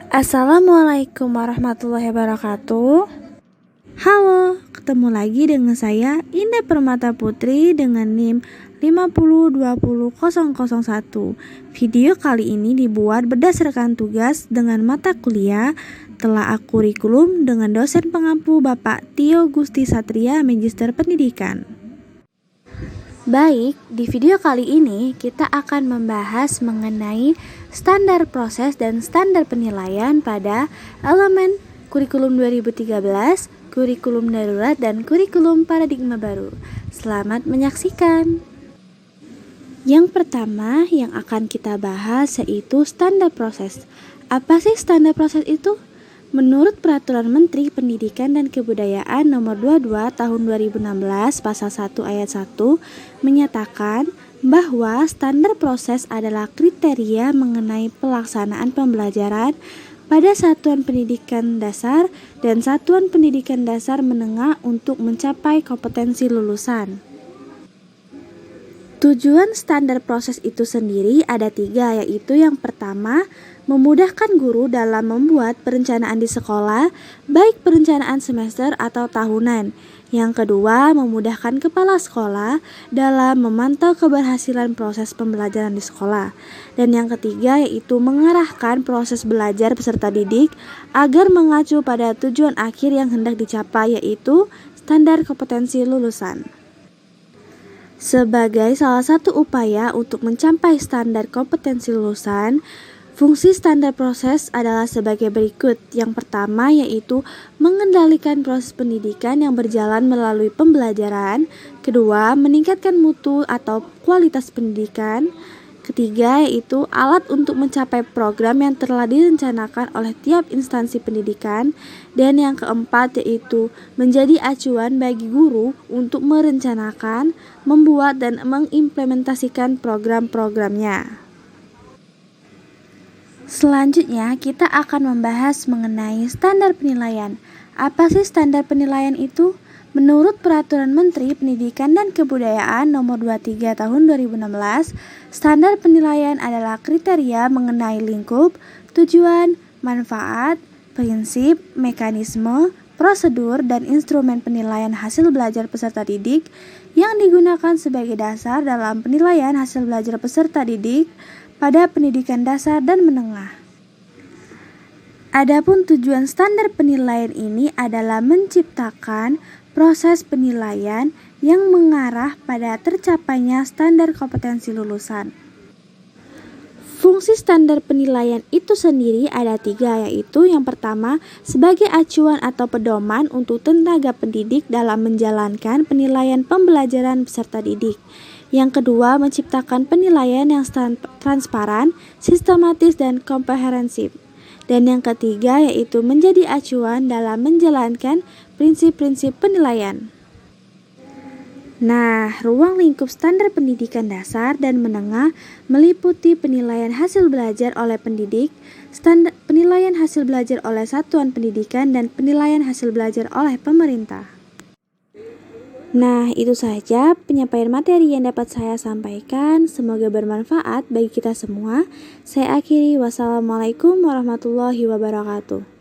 Assalamualaikum warahmatullahi wabarakatuh. Halo, ketemu lagi dengan saya Indah Permata Putri dengan NIM 5020001. Video kali ini dibuat berdasarkan tugas dengan mata kuliah Telaah Kurikulum dengan dosen pengampu Bapak Tio Gusti Satria, Magister Pendidikan. Baik, di video kali ini kita akan membahas mengenai standar proses dan standar penilaian pada elemen kurikulum 2013, kurikulum darurat, dan kurikulum paradigma baru. Selamat menyaksikan. Yang pertama yang akan kita bahas yaitu standar proses. Apa sih standar proses itu? Menurut Peraturan Menteri Pendidikan dan Kebudayaan Nomor 22 Tahun 2016 Pasal 1 Ayat 1 menyatakan bahwa standar proses adalah kriteria mengenai pelaksanaan pembelajaran pada satuan pendidikan dasar dan satuan pendidikan dasar menengah untuk mencapai kompetensi lulusan. Tujuan standar proses itu sendiri ada 3, yaitu yang pertama, memudahkan guru dalam membuat perencanaan di sekolah, baik perencanaan semester atau tahunan. Yang kedua, memudahkan kepala sekolah dalam memantau keberhasilan proses pembelajaran di sekolah. Dan yang ketiga, yaitu mengarahkan proses belajar peserta didik agar mengacu pada tujuan akhir yang hendak dicapai, yaitu standar kompetensi lulusan. Sebagai salah satu upaya untuk mencapai standar kompetensi lulusan, fungsi standar proses adalah sebagai berikut. Yang pertama yaitu mengendalikan proses pendidikan yang berjalan melalui pembelajaran. Kedua, meningkatkan mutu atau kualitas pendidikan. Ketiga yaitu alat untuk mencapai program yang telah direncanakan oleh tiap instansi pendidikan. Dan yang keempat yaitu menjadi acuan bagi guru untuk merencanakan, membuat dan mengimplementasikan program-programnya. Selanjutnya kita akan membahas mengenai standar penilaian. Apa sih standar penilaian itu? Menurut Peraturan Menteri Pendidikan dan Kebudayaan Nomor 23 Tahun 2016, standar penilaian adalah kriteria mengenai lingkup, tujuan, manfaat, prinsip, mekanisme, prosedur, dan instrumen penilaian hasil belajar peserta didik yang digunakan sebagai dasar dalam penilaian hasil belajar peserta didik pada pendidikan dasar dan menengah. Adapun tujuan standar penilaian ini adalah menciptakan proses penilaian yang mengarah pada tercapainya standar kompetensi lulusan. Fungsi standar penilaian itu sendiri ada 3, yaitu yang pertama sebagai acuan atau pedoman untuk tenaga pendidik dalam menjalankan penilaian pembelajaran peserta didik. Yang kedua, menciptakan penilaian yang transparan, sistematis, dan komprehensif. Dan yang ketiga yaitu menjadi acuan dalam menjalankan prinsip-prinsip penilaian. Nah, ruang lingkup standar pendidikan dasar dan menengah meliputi penilaian hasil belajar oleh pendidik, penilaian hasil belajar oleh satuan pendidikan, dan penilaian hasil belajar oleh pemerintah. Nah, itu saja penyampaian materi yang dapat saya sampaikan. Semoga bermanfaat bagi kita semua. Saya akhiri. Wassalamualaikum warahmatullahi wabarakatuh.